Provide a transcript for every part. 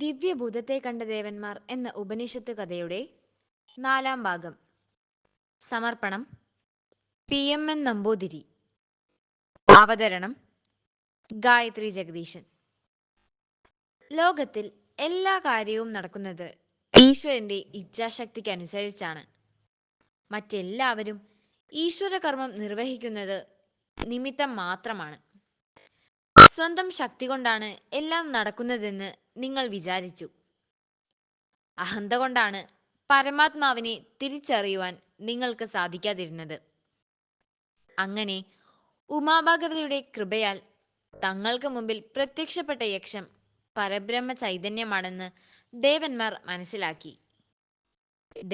ദിവ്യഭൂതത്തെ കണ്ട ദേവന്മാർ എന്ന ഉപനിഷത്ത് കഥയുടെ 4-ാം ഭാഗം. സമർപ്പണം PMN നമ്പൂതിരി. അവതരണം ഗായത്രി ജഗദീശൻ. ലോകത്തിൽ എല്ലാ കാര്യവും നടക്കുന്നത് ഈശ്വരന്റെ ഇച്ഛാശക്തിക്കനുസരിച്ചാണ്. മറ്റെല്ലാവരും ഈശ്വരകർമ്മം നിർവഹിക്കുന്നത് നിമിത്തം മാത്രമാണ്. സ്വന്തം ശക്തി കൊണ്ടാണ് എല്ലാം നടക്കുന്നതെന്ന് നിങ്ങൾ വിചാരിച്ചു. അഹന്ത കൊണ്ടാണ് പരമാത്മാവിനെ തിരിച്ചറിയുവാൻ നിങ്ങൾക്ക് സാധിക്കാതിരുന്നത്. അങ്ങനെ ഉമാഭഗവതിയുടെ കൃപയാൽ തങ്ങൾക്ക് മുമ്പിൽ പ്രത്യക്ഷപ്പെട്ട യക്ഷം പരബ്രഹ്മ ചൈതന്യമാണെന്ന് ദേവന്മാർ മനസ്സിലാക്കി.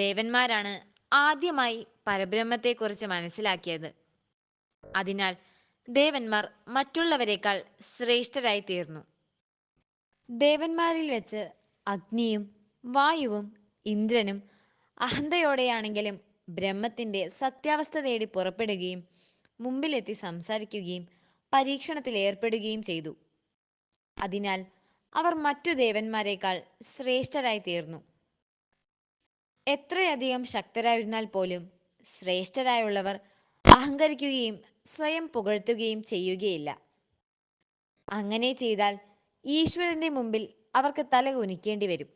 ദേവന്മാരാണ് ആദ്യമായി പരബ്രഹ്മത്തെക്കുറിച്ച് മനസ്സിലാക്കിയത്. അതിനാൽ ദേവന്മാർ മറ്റുള്ളവരെക്കാൾ ശ്രേഷ്ഠരായി തീർന്നു. ദേവന്മാരിൽ വെച്ച് അഗ്നിയും വായുവും ഇന്ദ്രനും അഹന്തയോടെയാണെങ്കിലും ബ്രഹ്മത്തിന്റെ സത്യാവസ്ഥ തേടി പുറപ്പെടുകയും മുമ്പിലെത്തി സംസാരിക്കുകയും പരീക്ഷണത്തിൽ ഏർപ്പെടുകയും ചെയ്തു. അതിനാൽ അവർ മറ്റു ദേവന്മാരെക്കാൾ ശ്രേഷ്ഠരായി തീർന്നു. എത്രയധികം ശക്തരായിരുന്നാൽ പോലും ശ്രേഷ്ഠരായുള്ളവർ അഹങ്കരിക്കുകയും സ്വയം പുകഴ്ത്തുകയും ചെയ്യുകയില്ല. അങ്ങനെ ചെയ്താൽ ഈശ്വരന്റെ മുമ്പിൽ അവർക്ക് തല കുനിക്കേണ്ടി വരും.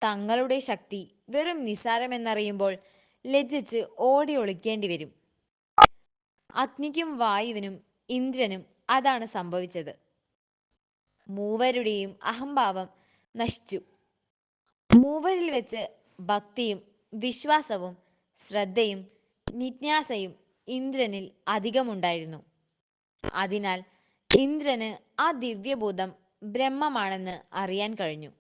തങ്ങളുടെ ശക്തി വെറും നിസാരമെന്നറിയുമ്പോൾ ലജ്ജിച്ച് ഓടി ഒളിക്കേണ്ടി വരും. അഗ്നിക്കും വായുവിനും ഇന്ദ്രനും അതാണ് സംഭവിച്ചത്. മൂവരുടെയും അഹംഭാവം നശിച്ചു. മൂവരിൽ വെച്ച് ഭക്തിയും വിശ്വാസവും ശ്രദ്ധയും ജിജ്ഞാസയും ഇന്ദ്രനിൽ അധികമുണ്ടായിരുന്നു. അതിനാൽ ഇന്ദ്രന് ആ ദിവ്യഭൂതം ബ്രഹ്മമാണെന്ന് അറിയാൻ കഴിഞ്ഞു.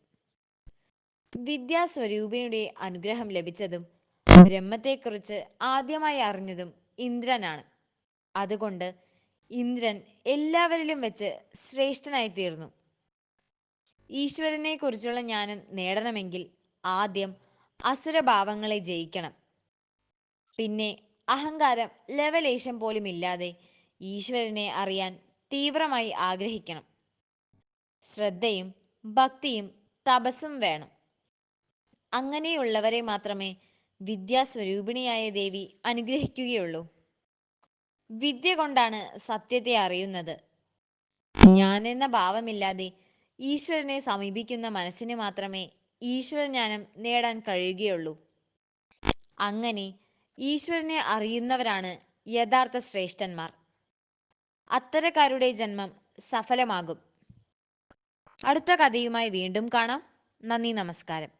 വിദ്യാസ്വരൂപിണിയുടെ അനുഗ്രഹം ലഭിച്ചതും ബ്രഹ്മത്തെക്കുറിച്ച് ആദ്യമായി അറിഞ്ഞതും ഇന്ദ്രനാണ്. അതുകൊണ്ട് ഇന്ദ്രൻ എല്ലാവരിലും വെച്ച് ശ്രേഷ്ഠനായി തീർന്നു. ഈശ്വരനെ കുറിച്ചുള്ള ജ്ഞാനം നേടണമെങ്കിൽ ആദ്യം അസുരഭാവങ്ങളെ ജയിക്കണം. പിന്നെ അഹങ്കാരം ലവലേശം പോലും ഇല്ലാതെ ഈശ്വരനെ അറിയാൻ തീവ്രമായി ആഗ്രഹിക്കണം. ശ്രദ്ധയും ഭക്തിയും തപസ്സും വേണം. അങ്ങനെയുള്ളവരെ മാത്രമേ വിദ്യാസ്വരൂപിണിയായ ദേവി അനുഗ്രഹിക്കുകയുള്ളൂ. വിദ്യ കൊണ്ടാണ് സത്യത്തെ അറിയുന്നത്. ഞാനെന്ന ഭാവമില്ലാതെ ഈശ്വരനെ സമീപിക്കുന്ന മനസ്സിന് മാത്രമേ ഈശ്വരജ്ഞാനം നേടാൻ കഴിയുകയുള്ളൂ. അങ്ങനെ ഈശ്വരനെ അറിയുന്നവരാണ് യഥാർത്ഥ ശ്രേഷ്ഠന്മാർ. അത്തരക്കാരുടെ ജന്മം സഫലമാകും. അടുത്ത കഥയുമായി വീണ്ടും കാണാം. നന്ദി, നമസ്കാരം.